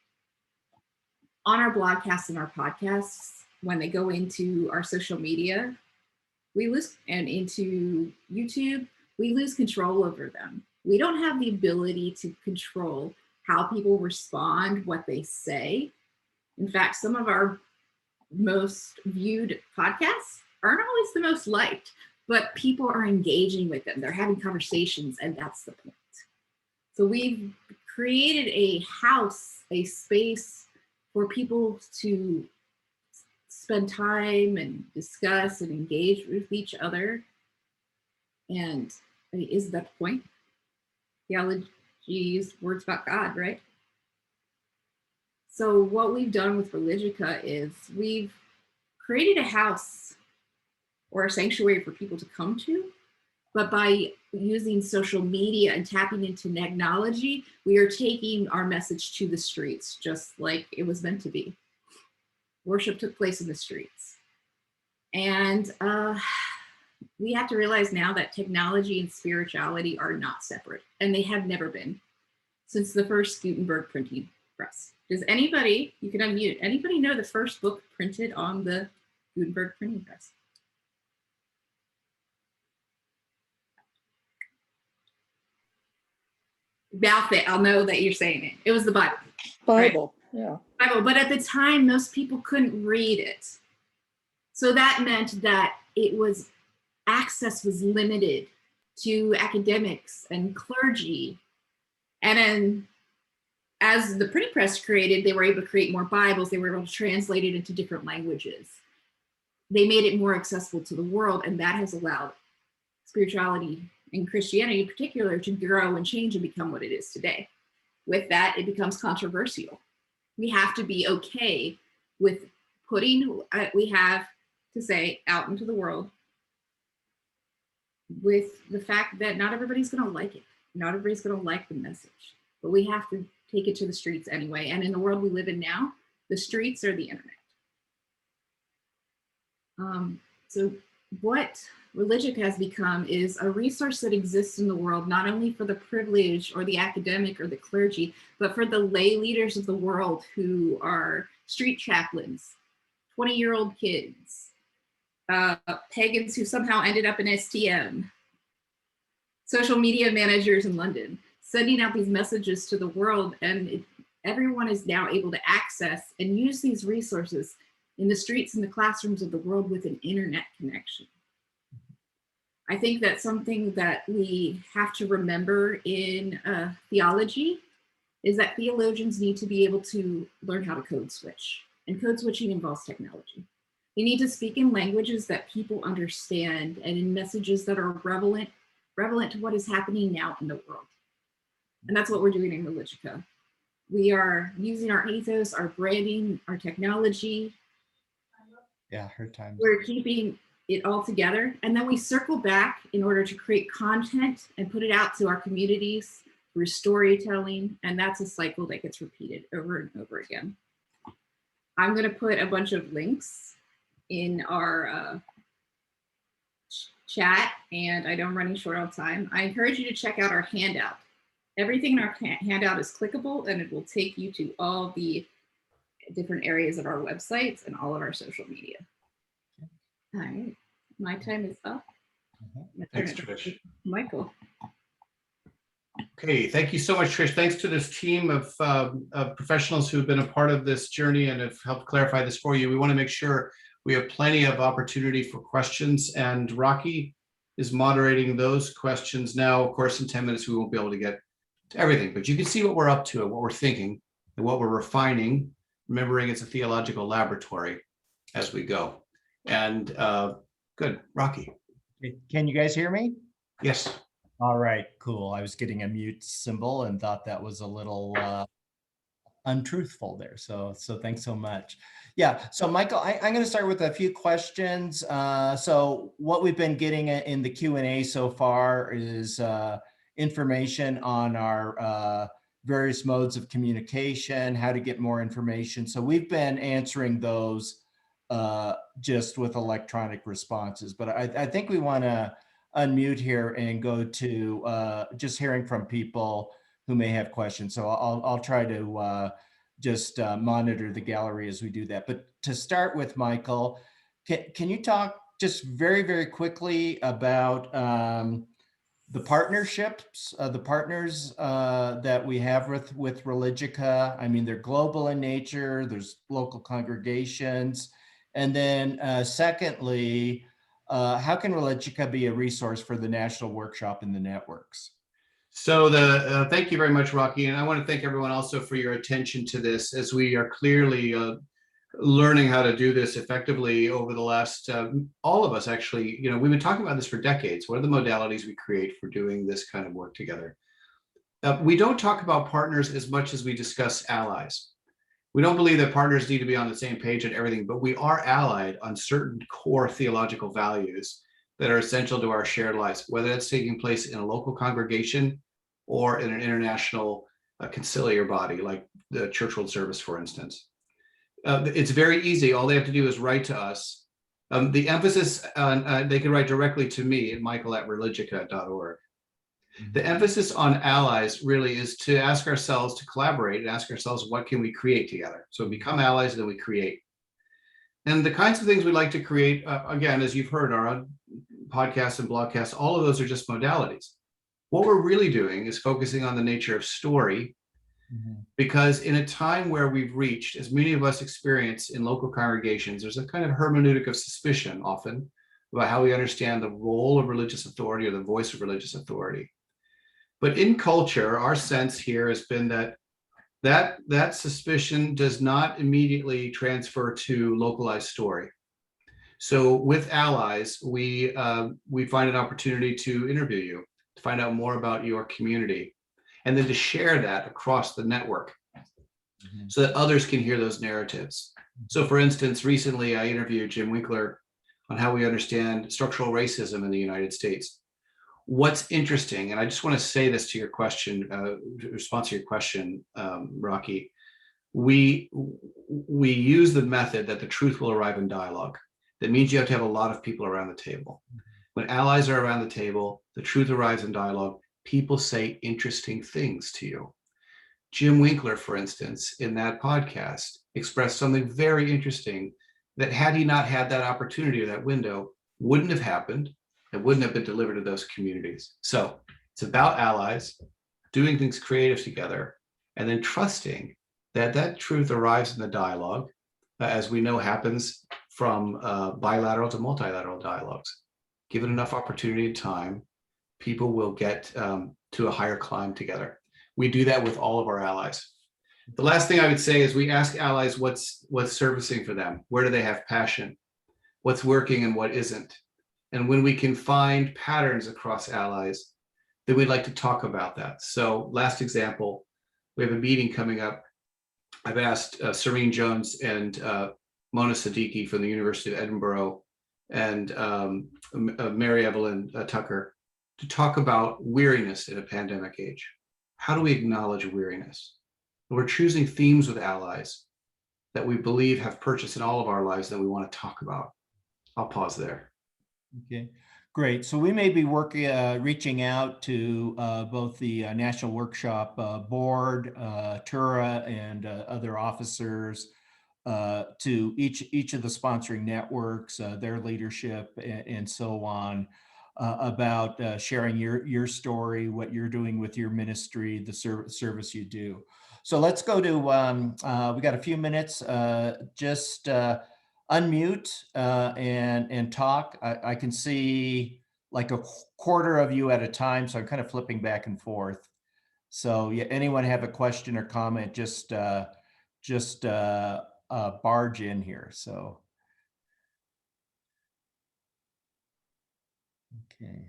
On our blogcasts and our podcasts, when they go into our social media, and into YouTube, we lose control over them. We don't have the ability to control how people respond, what they say. In fact, some of our most viewed podcasts aren't always the most liked, but people are engaging with them. They're having conversations, and that's the point. So we've created a house, a space for people to spend time and discuss and engage with each other. And I mean, isn't that the point? Theology is words about God, right? So what we've done with Religica is we've created a house or a sanctuary for people to come to, but by using social media and tapping into technology, we are taking our message to the streets, just like it was meant to be. Worship took place in the streets. And we have to realize now that technology and spirituality are not separate, and they have never been since the first Gutenberg printing press. Does anybody, you can unmute, anybody know the first book printed on the Gutenberg printing press? Mouth it, I'll know that you're saying it. It was the Bible. Bible, right? yeah. Bible, but at the time, most people couldn't read it. So that meant that access was limited to academics and clergy. And then as the printing press created, they were able to create more Bibles. They were able to translate it into different languages. They made it more accessible to the world, and that has allowed spirituality and Christianity in particular to grow and change and become what it is today. With that, it becomes controversial. We have to be okay with putting we have to say out into the world with the fact that not everybody's going to like it. Not everybody's going to like the message, but we have to take it to the streets anyway. And in the world we live in now, the streets are the internet. So what Religica has become is a resource that exists in the world, not only for the privileged or the academic or the clergy, but for the lay leaders of the world who are street chaplains, 20-year-old kids, pagans who somehow ended up in STM, social media managers in London, sending out these messages to the world, and everyone is now able to access and use these resources in the streets and the classrooms of the world with an internet connection. I think that's something that we have to remember in theology is that theologians need to be able to learn how to code switch, and code switching involves technology. They need to speak in languages that people understand and in messages that are relevant to what is happening now in the world. And that's what we're doing in Religica. We are using our ethos, our branding, our technology. Yeah, her time. We're keeping it all together. And then we circle back in order to create content and put it out to our communities through storytelling. And that's a cycle that gets repeated over and over again. I'm going to put a bunch of links in our chat, and I know I'm running short on time. I encourage you to check out our handout. Everything in our handout is clickable, and it will take you to all the different areas of our websites and all of our social media. All right, my time is up. Thanks, Trish. Michael. Okay, thank you so much, Trish. Thanks to this team of professionals who have been a part of this journey and have helped clarify this for you. We want to make sure we have plenty of opportunity for questions, and Rocky is moderating those questions now. Of course, in 10 minutes, we won't be able to get to everything, but you can see what we're up to and what we're thinking and what we're refining, remembering it's a theological laboratory as we go. And good, Rocky. Can you guys hear me? Yes. All right, cool. I was getting a mute symbol and thought that was a little untruthful there. So thanks so much. Yeah, so Michael, I'm going to start with a few questions. So what we've been getting in the Q&A so far is information on our various modes of communication, how to get more information. So we've been answering those just with electronic responses, but I think we want to unmute here and go to just hearing from people who may have questions. So I'll try to just monitor the gallery as we do that. But to start with, Michael, can you talk just very, very quickly about the partnerships, the partners that we have with Religica. I mean, they're global in nature. There's local congregations. And then secondly, how can Religica be a resource for the national workshop in the networks? So thank you very much, Rocky. And I want to thank everyone also for your attention to this, as we are clearly learning how to do this effectively over the last, all of us actually, we've been talking about this for decades. What are the modalities we create for doing this kind of work together? We don't talk about partners as much as we discuss allies. We don't believe that partners need to be on the same page and everything, but we are allied on certain core theological values that are essential to our shared lives, whether that's taking place in a local congregation or in an international conciliar body, like the Church World Service, for instance. It's very easy. All they have to do is write to us. The emphasis on, they can write directly to me at michael@religica.org. The emphasis on allies really is to ask ourselves to collaborate and ask ourselves, what can we create together? So we become allies and then we create. And the kinds of things we like to create, again, as you've heard, our podcasts and blogcasts, all of those are just modalities. What we're really doing is focusing on the nature of story, because in a time where we've reached, as many of us experience in local congregations, there's a kind of hermeneutic of suspicion often about how we understand the role of religious authority or the voice of religious authority. But in culture, our sense here has been that suspicion does not immediately transfer to localized story. So with allies, we find an opportunity to interview you, to find out more about your community, and then to share that across the network so that others can hear those narratives. So for instance, recently I interviewed Jim Winkler on how we understand structural racism in the United States. What's interesting, and I just want to say this to your question, response to your question, Rocky, we use the method that the truth will arrive in dialogue. That means you have to have a lot of people around the table. When allies are around the table, the truth arrives in dialogue. People say interesting things to you. Jim Winkler, for instance, in that podcast, expressed something very interesting that had he not had that opportunity or that window, wouldn't have happened. It wouldn't have been delivered to those communities. So it's about allies, doing things creative together, and then trusting that that truth arrives in the dialogue, as we know happens from bilateral to multilateral dialogues. Given enough opportunity and time, people will get to a higher climb together. We do that with all of our allies. The last thing I would say is we ask allies what's servicing for them. Where do they have passion? What's working and what isn't? And when we can find patterns across allies, then we'd like to talk about that. So last example, we have a meeting coming up. I've asked Serene Jones and Mona Siddiqui from the University of Edinburgh and Mary Evelyn Tucker to talk about weariness in a pandemic age. How do we acknowledge weariness? We're choosing themes with allies that we believe have purchase in all of our lives that we want to talk about. I'll pause there. Okay, great. So we may be reaching out to both the National Workshop Board, Tura, and other officers, to each of the sponsoring networks, their leadership, and so on, about sharing your story, what you're doing with your ministry, the service you do. So let's go to, we got a few minutes, just unmute and talk. I can see like a quarter of you at a time, so I'm kind of flipping back and forth. So yeah, anyone have a question or comment, just barge in here. So okay.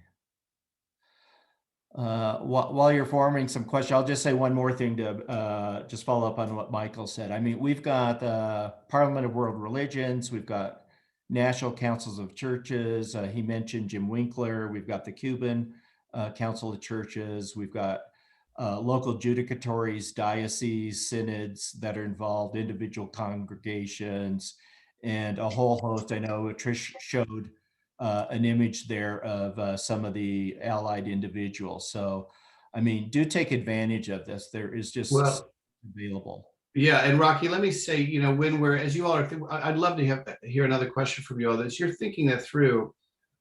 While you're forming some questions, I'll just say one more thing to just follow up on what Michael said. I mean, we've got the Parliament of World Religions, we've got National Councils of Churches. He mentioned Jim Winkler. We've got the Cuban Council of Churches. We've got local judicatories, dioceses, synods that are involved, individual congregations, and a whole host. I know Trish showed an image there of some of the allied individuals. So, I mean, do take advantage of this. There is just available. Yeah, and Rocky, let me say, when we're, as you all are, I'd love to hear another question from you all. As you're thinking that through,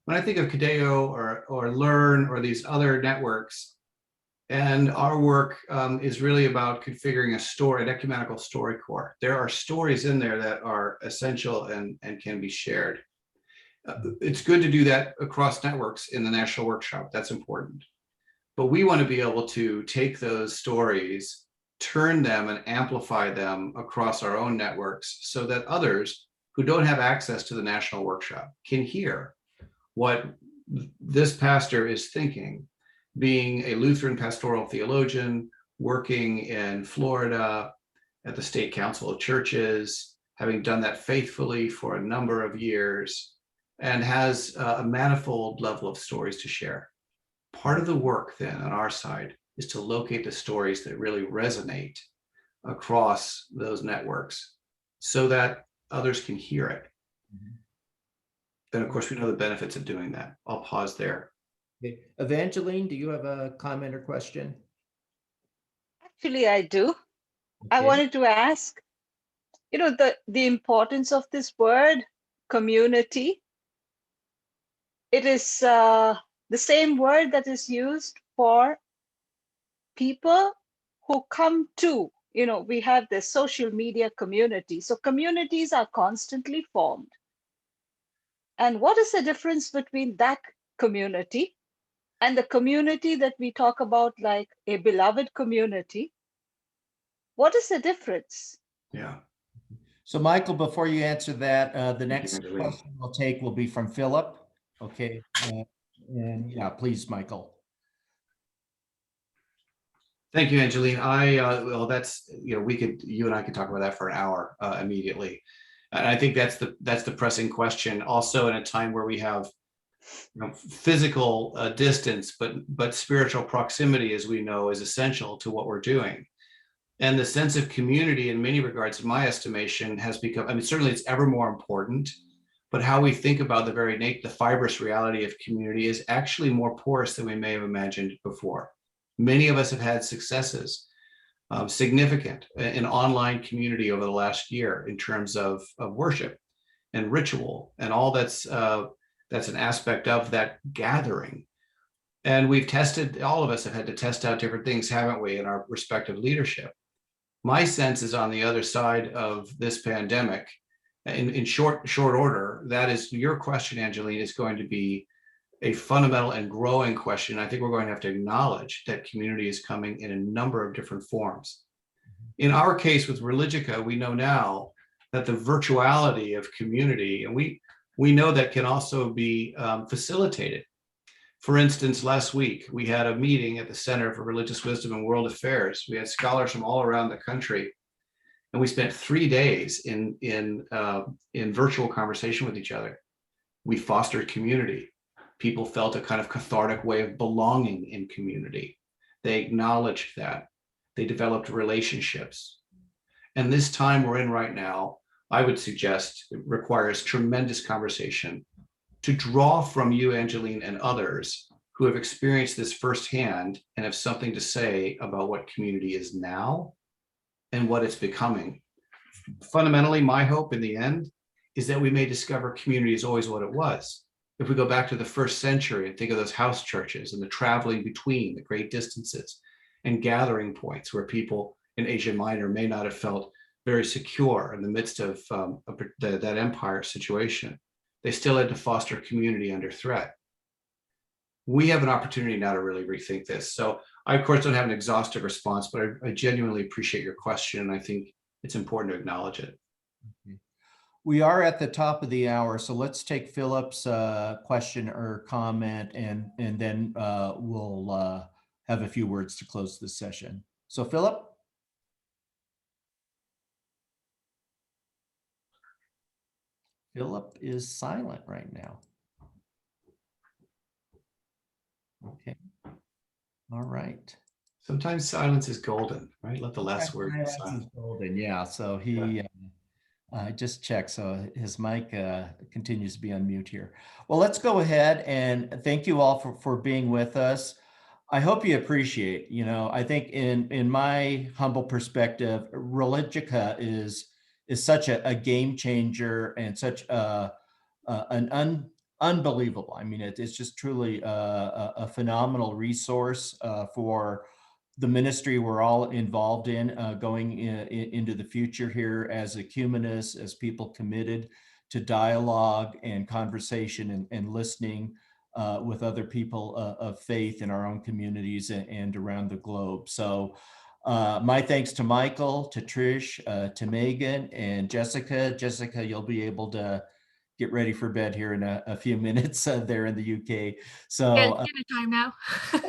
when I think of Cadeo or Learn or these other networks, and our work is really about configuring a story, an ecumenical story core. There are stories in there that are essential and can be shared. It's good to do that across networks in the National Workshop. That's important. But we want to be able to take those stories, turn them and amplify them across our own networks so that others who don't have access to the National Workshop can hear what this pastor is thinking, being a Lutheran pastoral theologian, working in Florida at the State Council of Churches, having done that faithfully for a number of years, and has a manifold level of stories to share. Part of the work then on our side is to locate the stories that really resonate across those networks so that others can hear it. And of course, we know the benefits of doing that. I'll pause there. Okay. Evangeline, do you have a comment or question? Actually, I do. I Okay. wanted to ask, the importance of this word, community. It is the same word that is used for people who come to, we have the social media community. So communities are constantly formed. And what is the difference between that community and the community that we talk about, like a beloved community? What is the difference? Yeah. So Michael, before you answer that, the next Evangeline. question we'll take will be from Philip. Okay. And yeah, please, Michael. Thank you, Angeline. Well, that's, you and I could talk about that for an hour immediately. And I think that's the pressing question. Also, in a time where we have physical distance, but spiritual proximity, as we know, is essential to what we're doing. And the sense of community, in many regards, in my estimation, has become, certainly it's ever more important, but how we think about the fibrous reality of community is actually more porous than we may have imagined before. Many of us have had successes, significant in online community over the last year in terms of worship and ritual and all that's an aspect of that gathering. And all of us have had to test out different things, haven't we, in our respective leadership. My sense is on the other side of this pandemic, in short order, that is your question, Angeline, is going to be a fundamental and growing question. I think we're going to have to acknowledge that community is coming in a number of different forms. In our case with Religica, we know now that the virtuality of community, and we know that can also be facilitated. For instance, last week, we had a meeting at the Center for Religious Wisdom and World Affairs. We had scholars from all around the country, and we spent 3 days in virtual conversation with each other. We fostered community. People felt a kind of cathartic way of belonging in community. They acknowledged that. They developed relationships. And this time we're in right now, I would suggest it requires tremendous conversation to draw from you, Angeline, and others who have experienced this firsthand and have something to say about what community is now and what it's becoming. Fundamentally, my hope in the end is that we may discover community is always what it was. If we go back to the first century and think of those house churches and the traveling between the great distances and gathering points where people in Asia Minor may not have felt very secure in the midst of that empire situation, they still had to foster community under threat. We have an opportunity now to really rethink this. So I, of course, don't have an exhaustive response, but I genuinely appreciate your question. And I think it's important to acknowledge it. We are at the top of the hour, so let's take Philip's question or comment, and then we'll have a few words to close this session. So Philip? Philip is silent right now. Okay. All right. Sometimes silence is golden, right? Let the last word be silent. Silence is golden, yeah. So he just checked. So his mic continues to be on mute here. Well, let's go ahead and thank you all for being with us. I hope you appreciate, I think in my humble perspective, Religica is such a game changer and such an unbelievable. I mean, it's just truly a phenomenal resource for the ministry we're all involved in going into the future here as ecumenists, as people committed to dialogue and conversation and listening with other people of faith in our own communities and around the globe. So my thanks to Michael, to Trish, to Megan, and Jessica. Jessica, you'll be able to get ready for bed here in a few minutes there in the UK. So Yeah, it's dinner time now.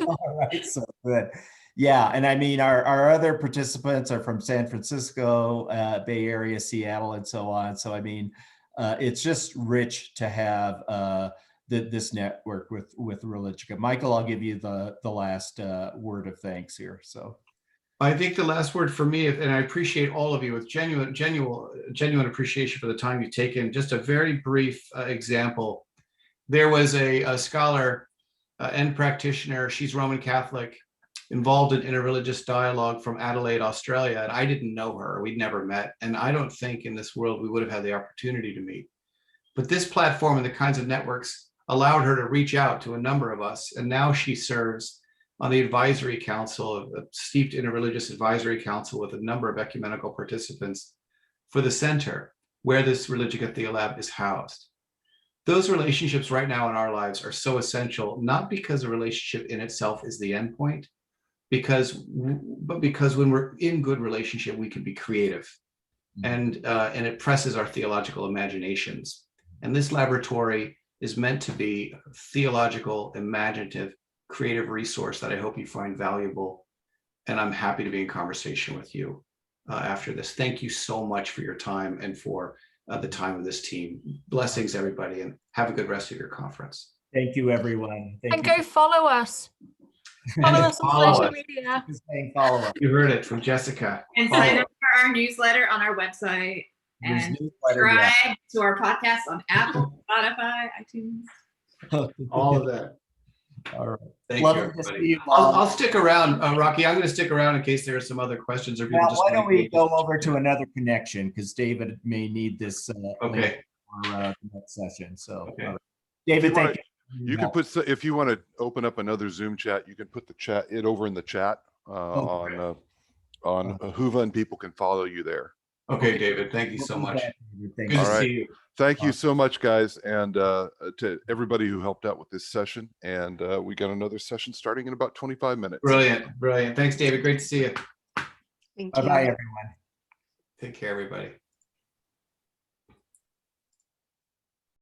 all right, so good. Yeah, and I mean, our other participants are from San Francisco, Bay Area, Seattle, and so on. So I mean, it's just rich to have this network with Religica. Michael, I'll give you the last word of thanks here. So I think the last word for me, and I appreciate all of you with genuine appreciation for the time you've taken. Just a very brief example. There was a scholar and practitioner, she's Roman Catholic, involved in interreligious dialogue from Adelaide, Australia, and I didn't know her. We'd never met, and I don't think in this world we would have had the opportunity to meet. But this platform and the kinds of networks allowed her to reach out to a number of us, and now she serves on the advisory council, a steeped interreligious advisory council with a number of ecumenical participants for the center where this Religica Theolab is housed. Those relationships right now in our lives are so essential, not because a relationship in itself is the end point, but because when we're in good relationship, we can be creative, and it presses our theological imaginations. And this laboratory is meant to be a theological, imaginative, creative resource that I hope you find valuable. And I'm happy to be in conversation with you after this. Thank you so much for your time and for the time of this team. Blessings, everybody, and have a good rest of your conference. thank you, everyone. And go follow us. Follow us on social media. Follow us. You heard it from Jessica. And sign up for our newsletter on our website. And subscribe to our podcast on Apple, Spotify, iTunes. All of that. All right. Thank you, everybody. I'll stick around, Rocky. I'm going to stick around in case there are some other questions or people just. Why don't we go over to another connection, because David may need this okay for the next session. So, okay. David, thank you. You can put, if you want to open up another Zoom chat, you can put it over in the chat on Whova, and people can follow you there. Okay, David, thank you so much. Good All to right. see you. Thank you so much, guys, and to everybody who helped out with this session. And we got another session starting in about 25 minutes. Brilliant, brilliant. Thanks, David. Great to see you. Thank you. Bye-bye, everyone. Take care, everybody.